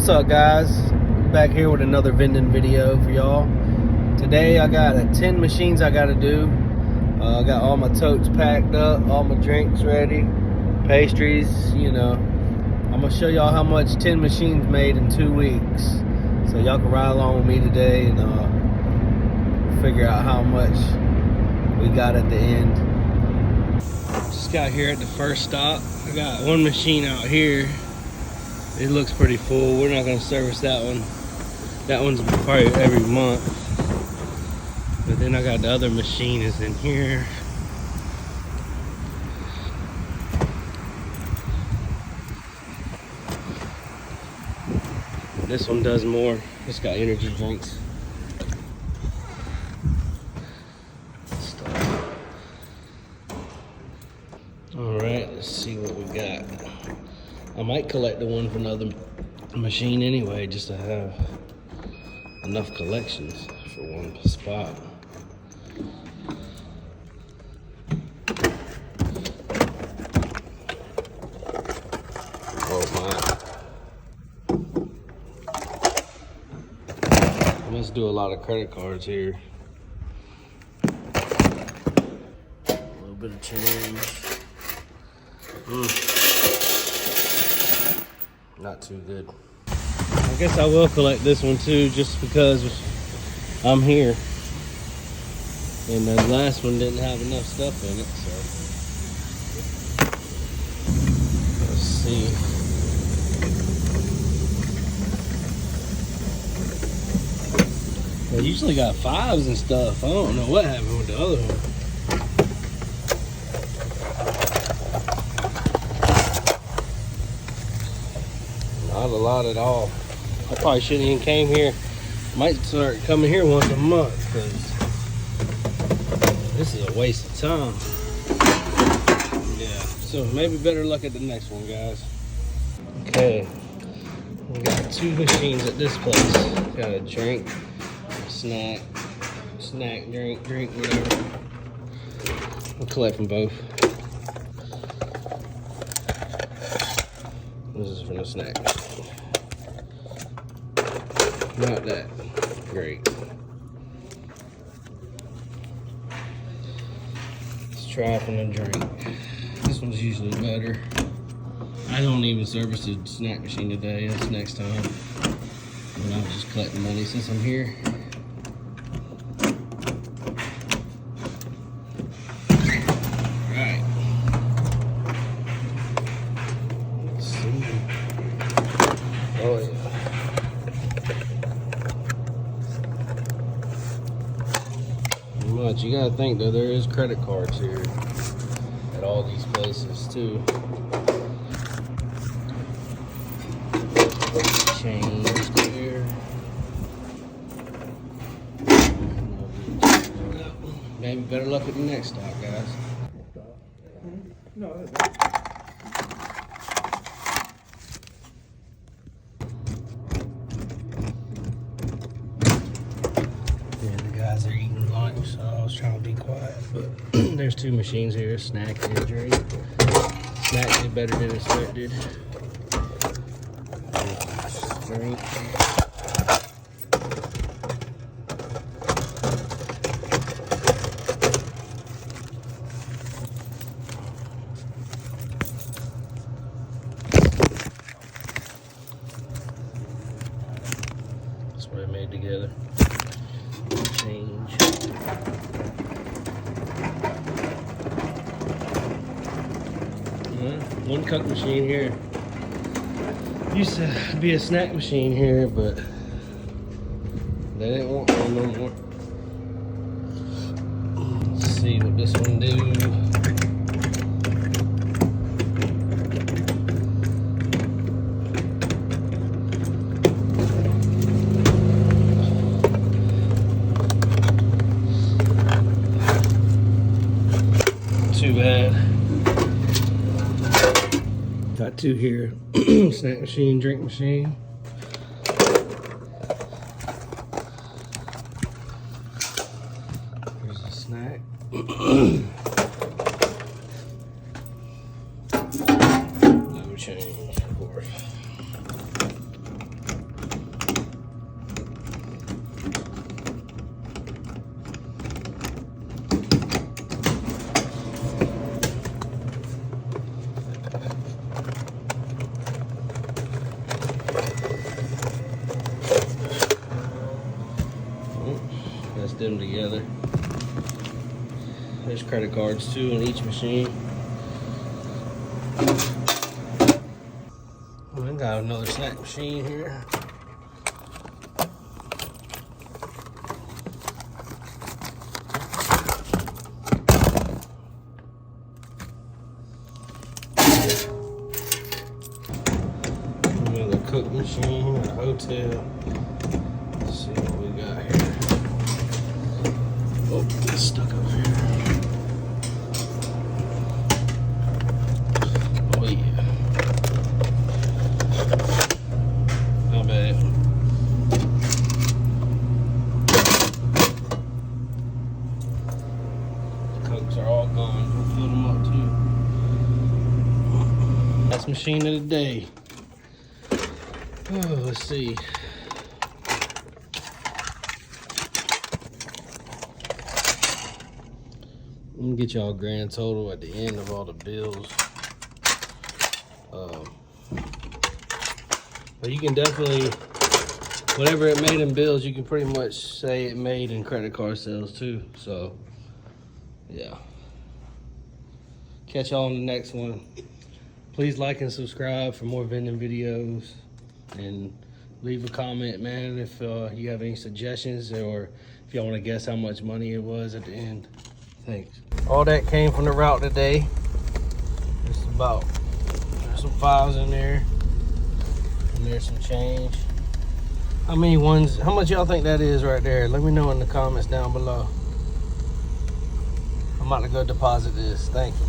What's up, guys? Back here with another vending video for y'all. Today I got 10 machines I gotta do. I got all my totes packed up, all my drinks ready, pastries, you know. I'm gonna show y'all how much 10 machines made in 2 weeks. So y'all can ride along with me today and figure out how much we got at the end. Just got here at the first stop. I got one machine out here. It looks pretty full. We're not gonna service that one. That one's probably every month. But then I got the other machine is in here. This one does more. It's got energy drinks. Alright, let's see what we got. I might collect the one from another machine anyway, just to have enough collections for one spot. Oh my. Let's do a lot of credit cards here. A little bit of change. Not too good. I guess I will collect this one too, just because I'm here. And the last one didn't have enough stuff in it, so. Let's see. They usually got 5s and stuff. I don't know what happened with the other one. Not a lot at all. I probably shouldn't even came here. Might start coming here once a month because this is a waste of time. Yeah, so maybe better luck at the next one, guys. Okay, we got 2 machines at this place. Got a drink, a snack, drink, whatever. We'll collect from both. This is from the snack machine. Not that great. Let's try from the drink. This one's usually better. I don't even service the snack machine today. That's next time. But I'll just collect the money since I'm here. Alright. Let's see. Oh yeah. You gotta think though, there is credit cards here at all these places too. Change there. Maybe better luck at the next stop, guys. No. Guys are eating lunch, so I was trying to be quiet, but there's 2 machines here, snack and drink. Snack did better than expected. Drink. That's what I made together. Change. One Coke machine here. Used to be a snack machine here, but they didn't want one no more. Let's see what this one do. Too bad. Got 2 here. Snack machine, drink machine. Here's a snack. No change, of course. them together. There's credit cards too on each machine. I got another snack machine here. Another cook machine at a hotel. Let's see what we got here. Oh, it's stuck up here. Oh yeah. Not bad. The cokes are all gone. We'll fill them up too. Last machine of the day. Oh, let's see. Let me get y'all a grand total at the end of all the bills. But you can definitely, whatever it made in bills, you can pretty much say it made in credit card sales too. So, yeah. Catch y'all on the next one. Please like and subscribe for more vending videos. And leave a comment, man, if you have any suggestions or if y'all want to guess how much money it was at the end. Thanks. All that came from the route today. There's some files in there. And there's some change. How much y'all think that is right there? Let me know in the comments down below. I'm about to go deposit this. Thank you.